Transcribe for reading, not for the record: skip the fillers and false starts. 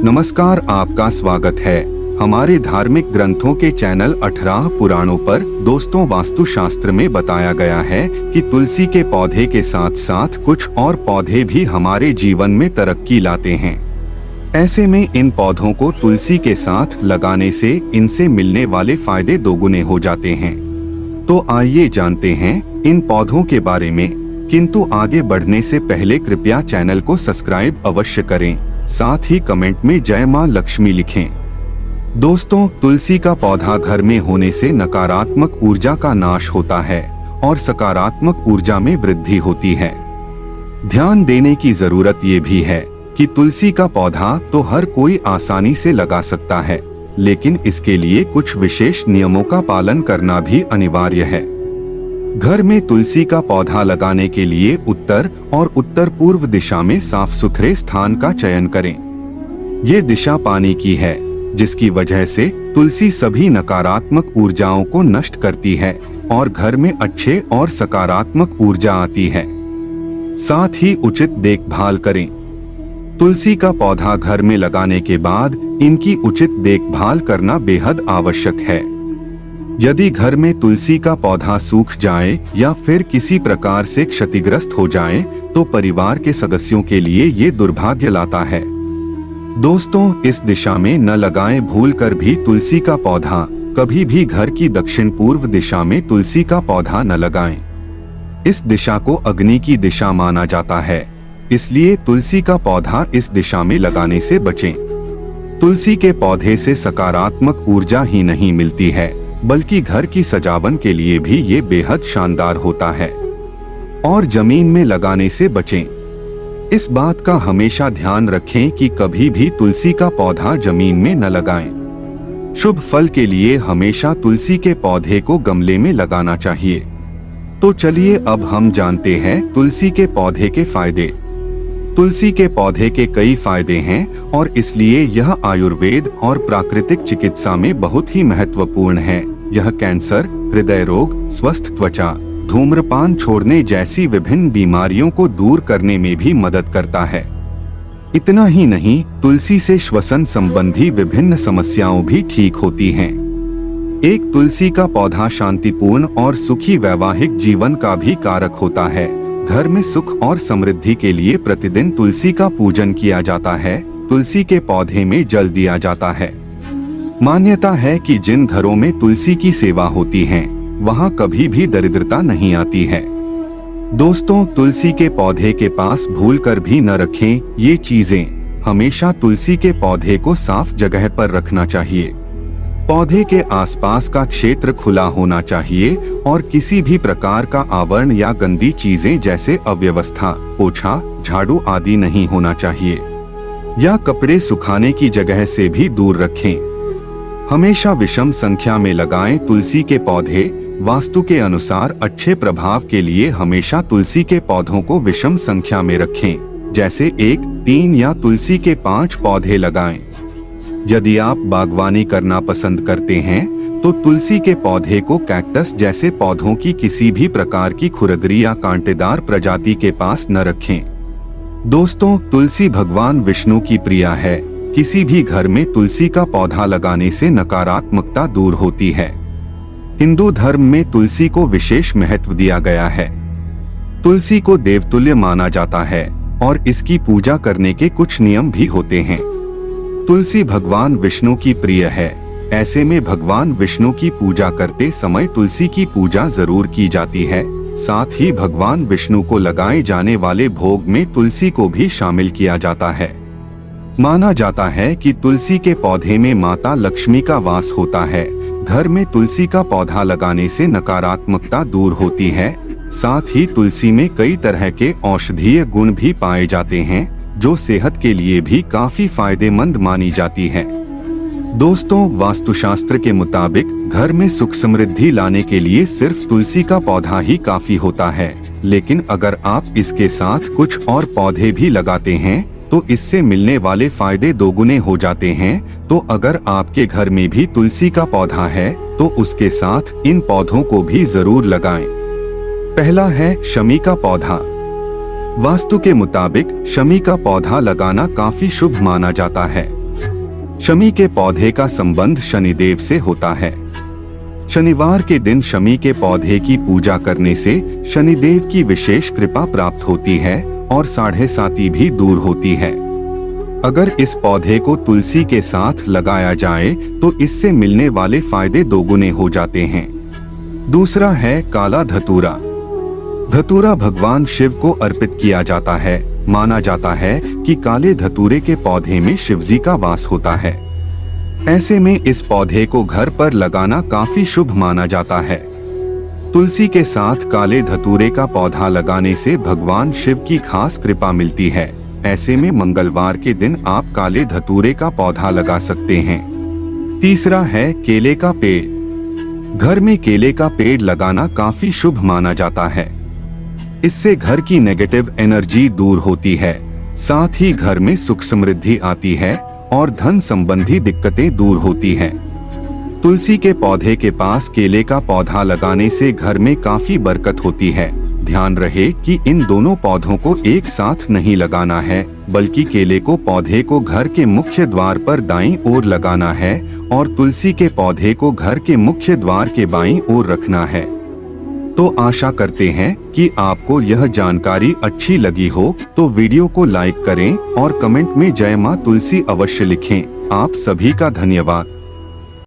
नमस्कार, आपका स्वागत है हमारे धार्मिक ग्रंथों के चैनल 18 पुराणों पर। दोस्तों, वास्तुशास्त्र में बताया गया है कि तुलसी के पौधे के साथ साथ कुछ और पौधे भी हमारे जीवन में तरक्की लाते हैं। ऐसे में इन पौधों को तुलसी के साथ लगाने से इनसे मिलने वाले फायदे दोगुने हो जाते हैं। तो आइए जानते हैं इन पौधों के बारे में। किंतु आगे बढ़ने से पहले कृपया चैनल को सब्सक्राइब अवश्य करें, साथ ही कमेंट में जय मां लक्ष्मी लिखें। दोस्तों, तुलसी का पौधा घर में होने से नकारात्मक ऊर्जा का नाश होता है और सकारात्मक ऊर्जा में वृद्धि होती है। ध्यान देने की जरूरत ये भी है कि तुलसी का पौधा तो हर कोई आसानी से लगा सकता है, लेकिन इसके लिए कुछ विशेष नियमों का पालन करना भी अनिवार्य है। घर में तुलसी का पौधा लगाने के लिए उत्तर और उत्तर पूर्व दिशा में साफ सुथरे स्थान का चयन करें। ये दिशा पानी की है, जिसकी वजह से तुलसी सभी नकारात्मक ऊर्जाओं को नष्ट करती है और घर में अच्छे और सकारात्मक ऊर्जा आती है। साथ ही उचित देखभाल करें। तुलसी का पौधा घर में लगाने के बाद इनकी उचित देखभाल करना बेहद आवश्यक है। यदि घर में तुलसी का पौधा सूख जाए या फिर किसी प्रकार से क्षतिग्रस्त हो जाए तो परिवार के सदस्यों के लिए ये दुर्भाग्य लाता है। दोस्तों, इस दिशा में न लगाएं। भूलकर भी तुलसी का पौधा कभी भी घर की दक्षिण पूर्व दिशा में तुलसी का पौधा न लगाएं। इस दिशा को अग्नि की दिशा माना जाता है, इसलिए तुलसी का पौधा इस दिशा में लगाने से बचें। तुलसी के पौधे से सकारात्मक ऊर्जा ही नहीं मिलती है, बल्कि घर की सजावट के लिए भी ये बेहद शानदार होता है। और जमीन में लगाने से बचें। इस बात का हमेशा ध्यान रखें कि कभी भी तुलसी का पौधा जमीन में न लगाएं। शुभ फल के लिए हमेशा तुलसी के पौधे को गमले में लगाना चाहिए। तो चलिए अब हम जानते हैं तुलसी के पौधे के फायदे। तुलसी के पौधे के कई फायदे हैं और इसलिए यह आयुर्वेद और प्राकृतिक चिकित्सा में बहुत ही महत्वपूर्ण है। यह कैंसर, हृदय रोग, स्वस्थ त्वचा, धूम्रपान छोड़ने जैसी विभिन्न बीमारियों को दूर करने में भी मदद करता है। इतना ही नहीं, तुलसी से श्वसन संबंधी विभिन्न समस्याओं भी ठीक होती हैं। एक तुलसी का पौधा शांतिपूर्ण और सुखी वैवाहिक जीवन का भी कारक होता है। घर में सुख और समृद्धि के लिए प्रतिदिन तुलसी का पूजन किया जाता है। तुलसी के पौधे में जल दिया जाता है। मान्यता है कि जिन घरों में तुलसी की सेवा होती है, वहां कभी भी दरिद्रता नहीं आती है। दोस्तों, तुलसी के पौधे के पास भूलकर भी न रखें ये चीजें। हमेशा तुलसी के पौधे को साफ जगह पर रखना चाहिए। पौधे के आसपास का क्षेत्र खुला होना चाहिए और किसी भी प्रकार का आवरण या गंदी चीजें जैसे अव्यवस्था, पोछा, झाड़ू आदि नहीं होना चाहिए। या कपड़े सुखाने की जगह से भी दूर रखें। हमेशा विषम संख्या में लगाएं। तुलसी के पौधे वास्तु के अनुसार अच्छे प्रभाव के लिए हमेशा तुलसी के पौधों को विषम संख्या में रखें, जैसे 1, 3 या तुलसी के 5 पौधे लगाएं। यदि आप बागवानी करना पसंद करते हैं तो तुलसी के पौधे को कैक्टस जैसे पौधों की किसी भी प्रकार की खुरदरी या कांटेदार प्रजाति के पास न रखें। दोस्तों, तुलसी भगवान विष्णु की प्रिया है। किसी भी घर में तुलसी का पौधा लगाने से नकारात्मकता दूर होती है। हिंदू धर्म में तुलसी को विशेष महत्व दिया गया है। तुलसी को देवतुल्य माना जाता है और इसकी पूजा करने के कुछ नियम भी होते हैं। तुलसी भगवान विष्णु की प्रिय है। ऐसे में भगवान विष्णु की पूजा करते समय तुलसी की पूजा जरूर की जाती है। साथ ही भगवान विष्णु को लगाए जाने वाले भोग में तुलसी को भी शामिल किया जाता है। माना जाता है कि तुलसी के पौधे में माता लक्ष्मी का वास होता है। घर में तुलसी का पौधा लगाने से नकारात्मकता दूर होती है। साथ ही तुलसी में कई तरह के औषधीय गुण भी पाए जाते हैं, जो सेहत के लिए भी काफी फायदेमंद मानी जाती है। दोस्तों, वास्तुशास्त्र के मुताबिक घर में सुख समृद्धि लाने के लिए सिर्फ तुलसी का पौधा ही काफी होता है, लेकिन अगर आप इसके साथ कुछ और पौधे भी लगाते हैं तो इससे मिलने वाले फायदे दोगुने हो जाते हैं। तो अगर आपके घर में भी तुलसी का पौधा है तो उसके साथ इन पौधों को भी जरूर लगाएं। पहला है शमी का पौधा। वास्तु के मुताबिक शमी का पौधा लगाना काफी शुभ माना जाता है। शमी के पौधे का संबंध शनिदेव से होता है। शनिवार के दिन शमी के पौधे की पूजा करने से शनिदेव की विशेष कृपा प्राप्त होती है और 7.5 भी दूर होती है। अगर इस पौधे को तुलसी के साथ लगाया जाए तो इससे मिलने वाले फायदे दोगुने हो जाते हैं। दूसरा है काला धतूरा। धतूरा भगवान शिव को अर्पित किया जाता है। माना जाता है कि काले धतूरे के पौधे में शिवजी का वास होता है। ऐसे में इस पौधे को घर पर लगाना काफी शुभ माना जाता है। तुलसी के साथ काले धतूरे का पौधा लगाने से भगवान शिव की खास कृपा मिलती है। ऐसे में मंगलवार के दिन आप काले धतूरे का पौधा लगा सकते हैं। तीसरा है केले का पेड़। घर में केले का पेड़ लगाना काफी शुभ माना जाता है। इससे घर की नेगेटिव एनर्जी दूर होती है, साथ ही घर में सुख समृद्धि आती है और धन संबंधी दिक्कतें दूर होती हैं। तुलसी के पौधे के पास केले का पौधा लगाने से घर में काफी बरकत होती है। ध्यान रहे कि इन दोनों पौधों को एक साथ नहीं लगाना है, बल्कि केले को पौधे को घर के मुख्य द्वार पर दाईं ओर लगाना है और तुलसी के पौधे को घर के मुख्य द्वार के बाईं ओर रखना है। तो आशा करते हैं कि आपको यह जानकारी अच्छी लगी हो, तो वीडियो को लाइक करें और कमेंट में जय मां तुलसी अवश्य लिखें। आप सभी का धन्यवाद।